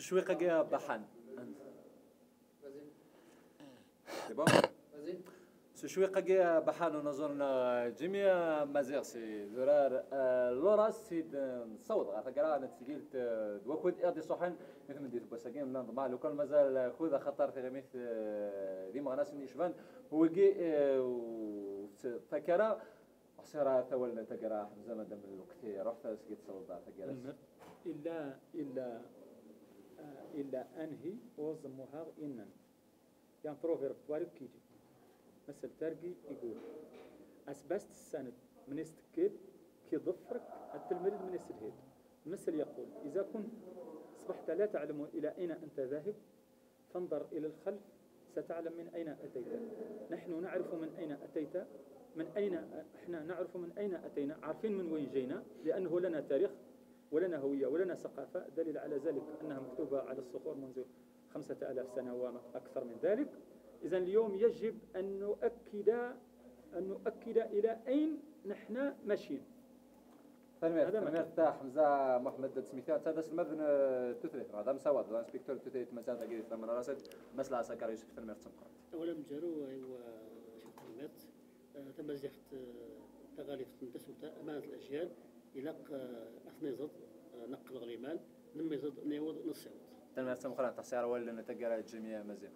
تشويقة جا بحن تشويقة جا بحن ونظن جميع مزيغسي زرار لوراس سيد صوت غاتا نتسجيل دوكود اغدي صحن مثل ديت بساقين من نظام لو كان مازال خوذا خطر في غميث ديما ناس يشبان هو جي فكرة صراحة ثول تقرا زمان دم الوقت رحت سقيت صوت تقرا إلا أنهي وزموها إنن يعني بروفيرب تواريب كيجي مثل ترقي يقول أسبست السند من استكيب كي ظفرك التلميذ من السدهيد مثل يقول إذا كنت أصبحت لا تعلم إلى أين أنت ذاهب فانظر إلى الخلف ستعلم من أين أتيت. نحن نعرف من أين أتيت احنا نعرف من أين أتينا، عارفين من وين جينا، لأنه لنا تاريخ ولنا هوية ولنا ثقافة. دليل على ذلك أنها مكتوبة على الصخور منذ 5000 سنة وأكثر من ذلك. إذن اليوم يجب أن نؤكد إلى أين نحن ماشيين. تنمير تاع حمزة محمد سميثان تادس المذن تثريث هذا مساوات هذا انسبكتور تثريث مزال تاقيد ثمن راسد مسلا سكر يوسف تنمير تسمقات أولا مجارو هو شوف تنمير تم زيحت تغاليف تسوتا أمانة الأجيال إلى أثناء زد نقل غليمان نمي زد نيوض نصيوت تنمير تسمقات تحسير ولا نتقرأ الجميع مزيان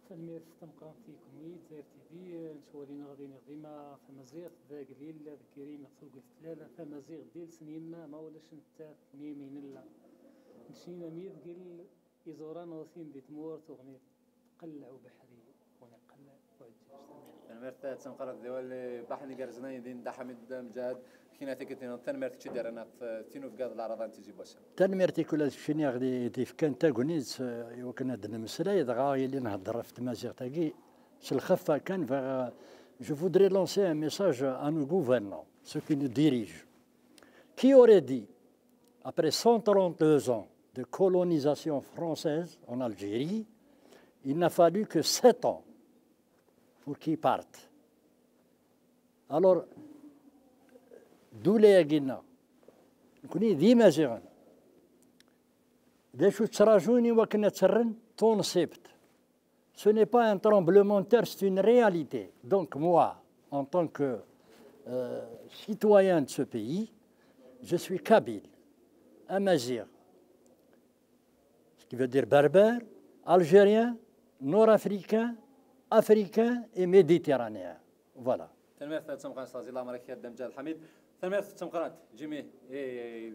تنمير تمقران في كنويت زير تيدي نشوالين غادي ديما فمزيغ ذا قليل ذكرين فوق الثلاثة فمزيغ ديال سنين ما ولاش نتا ميمين لا نشينا ميد قل إزوران وثين دي تمور تغني تقلع بحري ونقلع وعجاج تنمير تسمقرات ديوال بحني قرزنين دين دا حميد مجاهد كينا تيكتين تنمير تشدر أنا في تينو في قاد العرضان تيجي باشا تنمير تيكولا شيني غادي تيفكان تاغونيز يوكنا دنا مسلاي دغا يلي نهضر في تمازيغ تاكي الخفة كان je voudrais lancer un message à nos gouvernants, ceux qui nous dirigent, qui aurait dit, après 132 ans de colonisation française en Algérie, il n'a fallu que 7 ans pour qu'ils partent. Alors, d'où les Guinéens, نكوني ديما زيغن داشو تراجوني وكنا تسرن تونسيبت. Ce n'est pas un tremblement de terre, c'est une réalité. Donc moi, en tant que citoyen de ce pays, je suis kabyle, amazigh, ce qui veut dire berbère, algérien, nord-africain, africain et méditerranéen. Voilà. ثمرت تمقرات جميع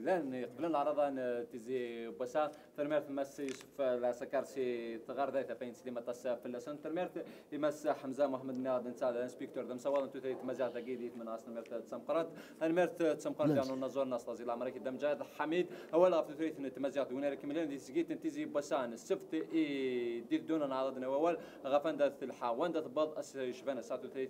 لان قبل العرضان تزي بسا ثمرت مس يوسف لا سكرسي تغار ذات بين سليمه تصا في اللسان ثمرت يمس حمزه محمد ناض نسال انسبكتور دم سوال انت تريد مزال تقيدي من اصل ثمرت تمقرات ثمرت تمقرات يعني نزور ناس لازم الامريكي دم جاد حميد اول في تريد تمزات وين كملين دي سقيت انت زي بسان السفت دير دون عرضنا اول غفند الحاوند تبض شبان ساعه تريد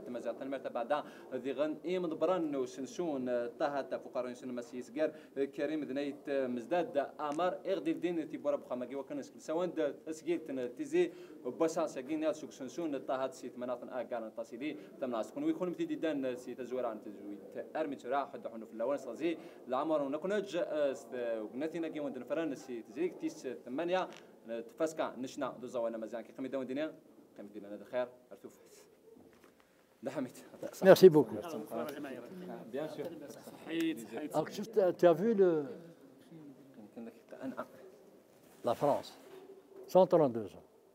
تمزات ثمرت بعد ذي غن ايم ضبران وسنسون طه فقراء سن مسيس جار كريم ذنيت مزداد امر اغدي الدين تيبور بخماجي وكنس سواند اسجيت تيزي بساس جينا سوق سنسون طه سيت مناطن اقان تصيدي تمناس كون ويكون متي دان سي تزوران تزويت ارمي راح حدو في الاول صازي العمر ونكونج ونتينا جي وند فرن سي تزيك تيس 8 تفسكا نشنا دوزوانا مزيان كي قمي دون دينا قمي لنا الخير ارتوف Merci beaucoup. Bien sûr. Alors, tu as vu la France, 132 ans.